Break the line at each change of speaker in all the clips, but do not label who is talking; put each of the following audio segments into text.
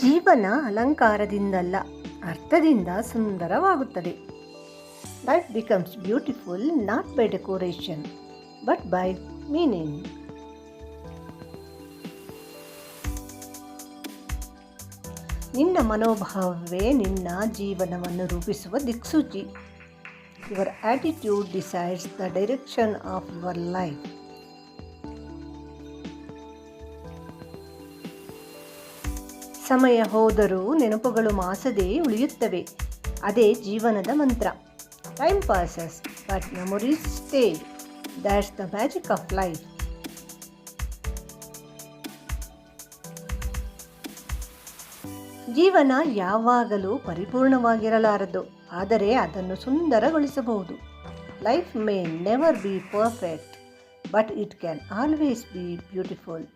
ಜೀವನ ಅಲಂಕಾರದಿಂದಲ್ಲ, ಅರ್ಥದಿಂದ ಸುಂದರವಾಗುತ್ತದೆ. Life becomes beautiful not by decoration but by meaning. ನಿನ್ನ ಮನೋಭಾವವೇ ನಿನ್ನ ಜೀವನವನ್ನು ರೂಪಿಸುವ ದಿಕ್ಸೂಚಿ. Your attitude decides the direction of your life. ಸಮಯ ಹೋದರೂ ನೆನಪುಗಳು ಮಾಸದೆ ಉಳಿಯುತ್ತವೆ. ಅದೇ ಜೀವನದ ಮಂತ್ರ. Time passes but memories stay. That's the magic of life. ಜೀವನ ಯಾವಾಗಲೂ ಪರಿಪೂರ್ಣವಾಗಿರಲಾರದು, ಆದರೆ ಅದನ್ನು ಸುಂದರಗೊಳಿಸಬಹುದು. Life may never be perfect, but it can always be beautiful.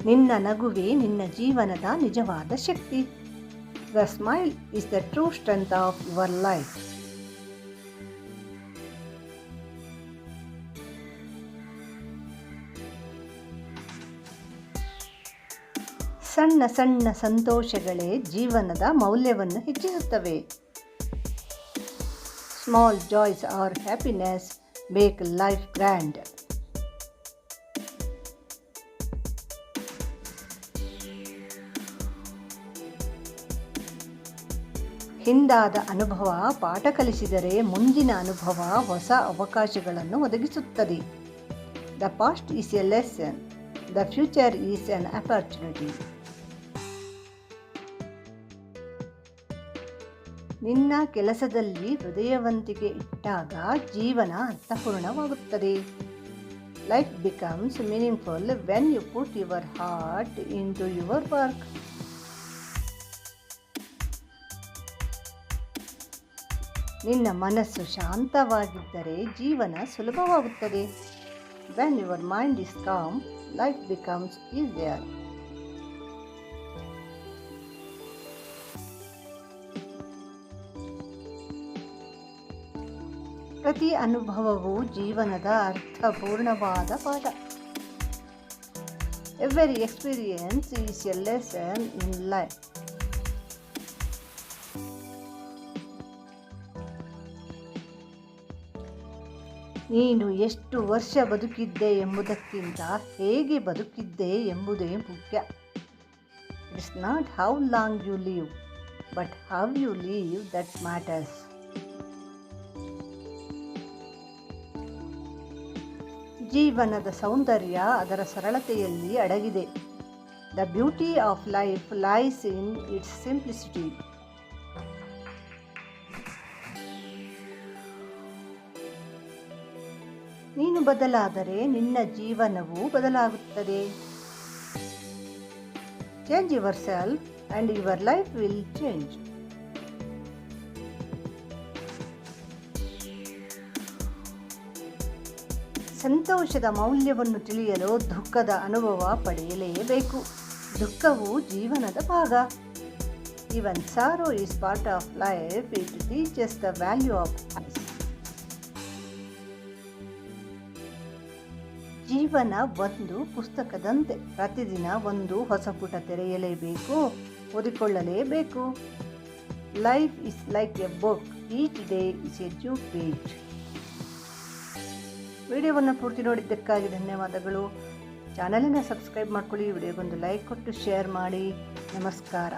ನಿನ್ನ ನಗುವೇ ನಿನ್ನ ಜೀವನದ ನಿಜವಾದ ಶಕ್ತಿ. The smile is the true strength of your life. ಸಣ್ಣ ಸಣ್ಣ ಸಂತೋಷಗಳೇ ಜೀವನದ ಮೌಲ್ಯವನ್ನು ಹೆಚ್ಚಿಸುತ್ತವೆ. Small joys are happiness make life grand. ಹಿಂದಾದ ಅನುಭವ ಪಾಠ ಕಲಿಸಿದರೆ ಮುಂದಿನ ಅನುಭವ ಹೊಸ ಅವಕಾಶಗಳನ್ನು ಒದಗಿಸುತ್ತದೆ. The past is a lesson, the future is an opportunity. ನಿನ್ನ ಕೆಲಸದಲ್ಲಿ ಹೃದಯವಂತಿಕೆ ಇಟ್ಟಾಗ ಜೀವನ ಅರ್ಥಪೂರ್ಣವಾಗುತ್ತದೆ. Life becomes meaningful when you put your heart into your work. ನಿನ್ನ ಮನಸ್ಸು ಶಾಂತವಾಗಿದ್ದರೆ ಜೀವನ ಸುಲಭವಾಗುತ್ತದೆ. When your mind is calm, life becomes easier. ಪ್ರತಿ ಅನುಭವವು ಜೀವನದ ಅರ್ಥಪೂರ್ಣವಾದ ಪಾಠ. Every experience is a lesson in life. ನೀನು ಎಷ್ಟು ವರ್ಷ ಬದುಕಿದ್ದೆ ಎಂಬುದಕ್ಕಿಂತ ಹೇಗೆ ಬದುಕಿದ್ದೆ ಎಂಬುದೇ ಮುಖ್ಯ. It's not how long you live, but how you live that matters. ಜೀವನದ ಸೌಂದರ್ಯ ಅದರ ಸರಳತೆಯಲ್ಲಿ ಅಡಗಿದೆ. The beauty of life lies in its simplicity. ನೀನು ಬದಲಾದರೆ ನಿನ್ನ ಜೀವನವೂ ಬದಲಾಗುತ್ತದೆ. Change yourself and your life will change. ಸಂತೋಷದ ಮೌಲ್ಯವನ್ನು ತಿಳಿಯಲು ದುಃಖದ ಅನುಭವ ಪಡೆಯಲೇಬೇಕು. ದುಃಖವು ಜೀವನದ ಭಾಗ. Even ಸಾರೋ is part of life. It teaches the value of life. ಜೀವನ ಒಂದು ಪುಸ್ತಕದಂತೆ. ಪ್ರತಿದಿನ ಒಂದು ಹೊಸ ಪುಟ ತೆರೆಯಲೇಬೇಕು, ಓದಿಕೊಳ್ಳಲೇಬೇಕು. Life is like a book, each day is a new page. ವಿಡಿಯೋವನ್ನು ಪೂರ್ತಿ ನೋಡಿದ್ದಕ್ಕಾಗಿ ಧನ್ಯವಾದಗಳು. ಚಾನಲನ್ನು ಸಬ್ಸ್ಕ್ರೈಬ್ ಮಾಡ್ಕೊಳ್ಳಿ, ವಿಡಿಯೋಗೊಂದು ಲೈಕ್ ಕೊಟ್ಟು ಶೇರ್ ಮಾಡಿ. ನಮಸ್ಕಾರ.